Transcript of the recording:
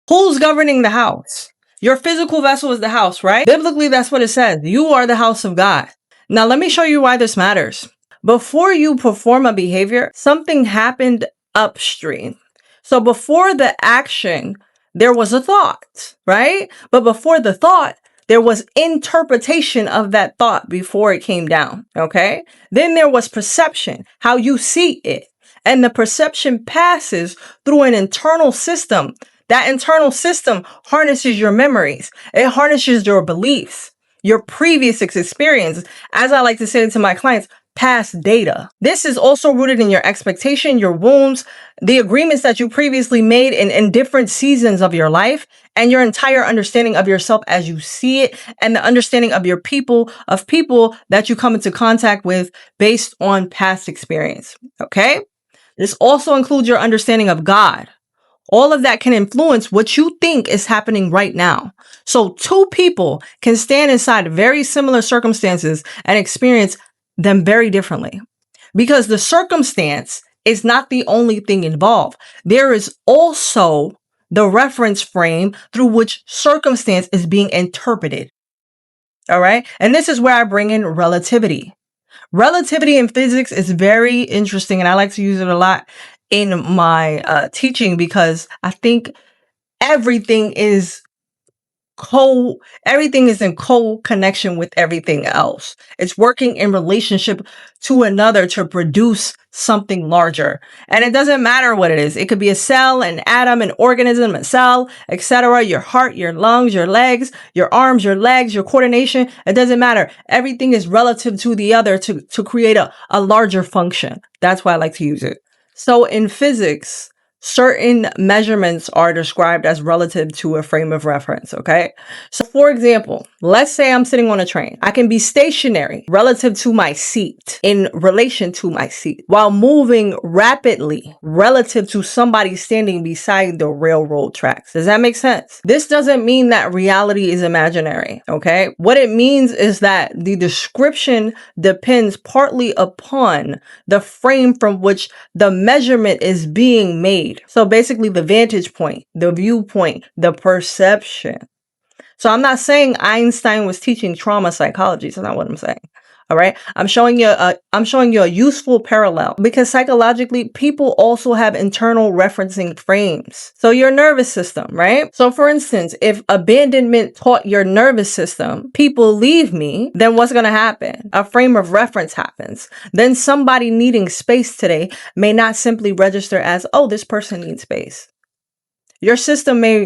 Who's governing the house? Your physical vessel is the house, right? Biblically, that's what it says. You are the house of God. Now, let me show you why this matters. Before you perform a behavior, something happened upstream. So before the action, there was a thought, right? But before the thought, there was interpretation of that thought before it came down, okay? Then there was perception, how you see it. And the perception passes through an internal system. That internal system harnesses your memories. It harnesses your beliefs, your previous experiences. As I like to say to my clients, past data. This is also rooted in your expectation, your wounds, the agreements that you previously made in different seasons of your life, and your entire understanding of yourself as you see it, and the understanding of your people that you come into contact with based on past experience. Okay? This also includes your understanding of God. All of that can influence what you think is happening right now. So two people can stand inside very similar circumstances and experience them very differently, because the circumstance is not the only thing involved. There is also the reference frame through which circumstance is being interpreted. All right. And this is where I bring in relativity. Relativity in physics is very interesting, and I like to use it a lot in my teaching, because I think everything is in co-connection with everything else. It's working in relationship to another to produce something larger. And it doesn't matter what it is. It could be a cell, an atom, an organism, a cell, etc. Your heart, your lungs, your legs, your arms, your legs, your coordination. It doesn't matter. Everything is relative to the other to create a larger function. That's why I like to use it. So in physics, certain measurements are described as relative to a frame of reference, okay? So for example, let's say I'm sitting on a train. I can be stationary relative to my seat, in relation to my seat, while moving rapidly relative to somebody standing beside the railroad tracks. Does that make sense? This doesn't mean that reality is imaginary, okay? What it means is that the description depends partly upon the frame from which the measurement is being made. So basically the vantage point, the viewpoint, the perception. So I'm not saying Einstein was teaching trauma psychology. That's not what I'm saying. All right. I'm showing you a useful parallel, because psychologically people also have internal referencing frames. So your nervous system, right? So for instance, if abandonment taught your nervous system, people leave me, then what's going to happen? A frame of reference happens. Then somebody needing space today may not simply register as, oh, this person needs space. Your system may